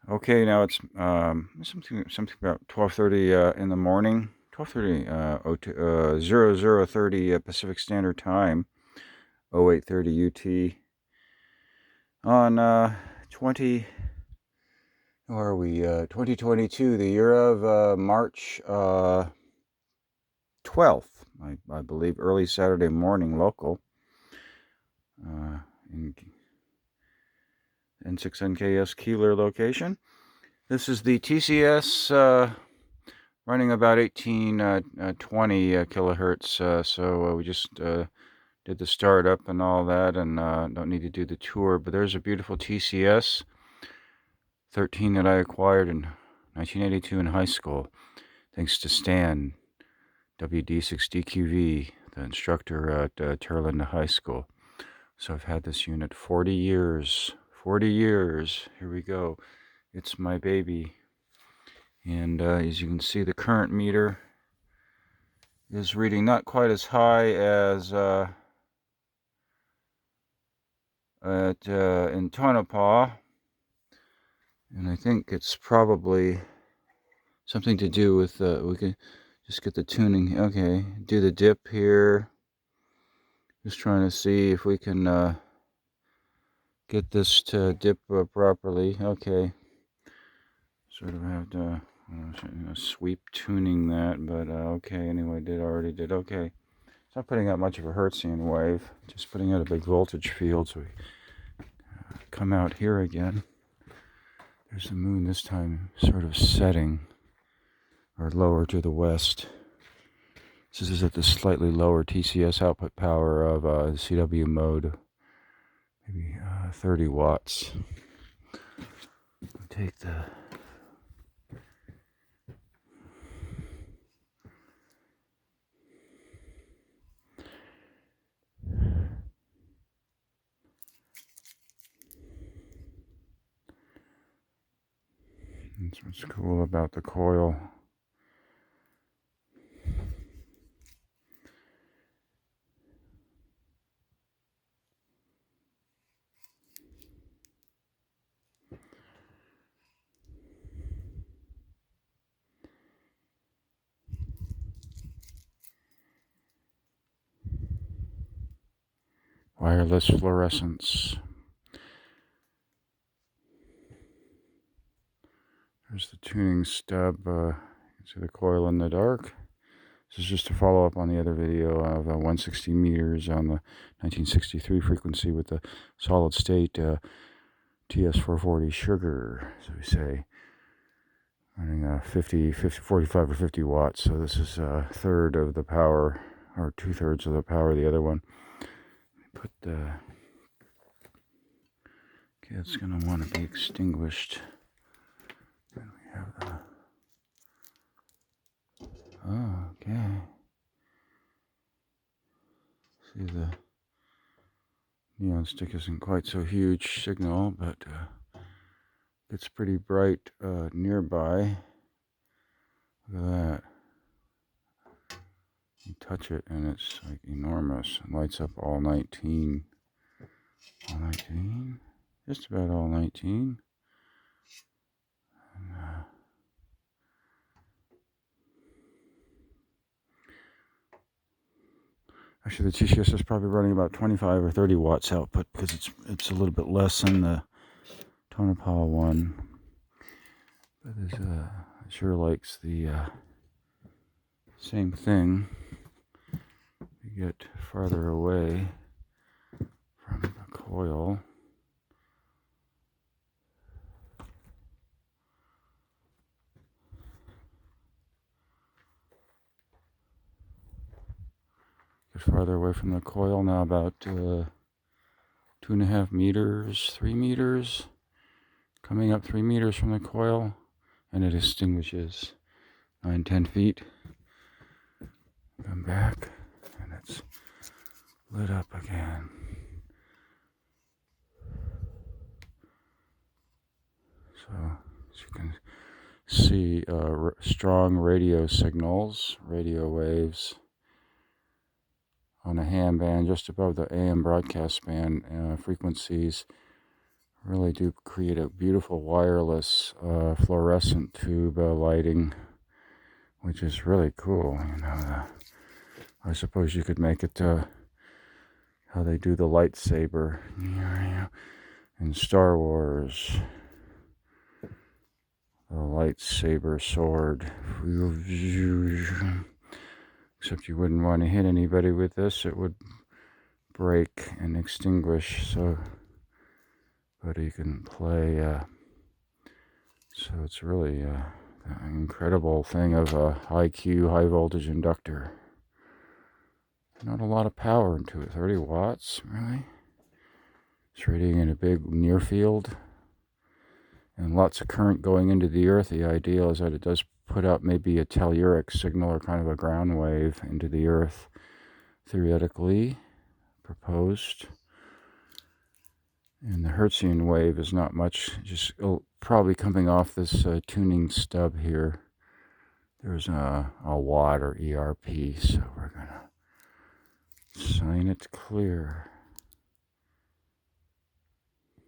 Okay, now it's something about 12:30 in the morning. 12:30 00:30 Pacific Standard Time. 08:30 UT on 20. Where are we? 2022, the year of March 12th, I believe, early Saturday morning local. In N6NKS Keeler location. This is the TCS running about 1820 kilohertz. So we just did the startup and all that, and don't need to do the tour. But there's a beautiful TCS 13 that I acquired in 1982 in high school, thanks to Stan, WD6DQV, the instructor at Terralinda High School. So I've had this unit 40 years. 40 years. Here we go. It's my baby. And as you can see, the current meter is reading not quite as high as in Tonopah. And I think it's probably something to do with, we can just get the tuning. Okay, do the dip here. Just trying to see if we can get this to dip properly. Okay. Sort of have to sweep tuning that, but okay, anyway, already did. Okay. It's not putting out much of a Hertzian wave, just putting out a big voltage field. So we come out here again. There's the moon this time sort of setting, or lower to the west. This is at the slightly lower TCS output power of the CW mode, maybe 30 watts. Take the That's what's cool about the coil. Wireless fluorescence. There's the tuning stub. You can see the coil in the dark. This is just a follow-up on the other video of 160 meters on the 1963 frequency with the solid state TS440 sugar, so we say, running 45 or 50 watts. So this is a third of the power, or 2/3 of the power of the other one. Put the, okay, it's going to want to be extinguished. Then we have the, oh, okay. See, the neon stick isn't quite so huge signal, but it's pretty bright nearby. Look at that. You touch it and it's like enormous. It lights up all 19. All 19? Just about all 19. And, actually, the TCS is probably running about 25 or 30 watts output because it's a little bit less than the Tonopah one. But it sure likes the same thing. You get farther away from the coil. Get farther away from the coil now, about 2.5 meters, 3 meters. Coming up 3 meters from the coil, and it extinguishes 9-10 feet. Come back, and it's lit up again. So, as you can see, strong radio signals, radio waves on a ham band just above the AM broadcast band frequencies, really do create a beautiful wireless fluorescent tube lighting, which is really cool. You know, I suppose you could make it how they do the lightsaber in Star Wars. The lightsaber sword. Except you wouldn't want to hit anybody with this. It would break and extinguish. So, but you can play. So it's really an incredible thing of a high Q, high voltage inductor. Not a lot of power into it. 30 watts, really? It's radiating in a big near field. And lots of current going into the earth. The idea is that it does put out maybe a telluric signal or kind of a ground wave into the earth, theoretically proposed. And the Hertzian wave is not much, just probably coming off this tuning stub here. There's a watt or ERP, so we're going to sign it clear.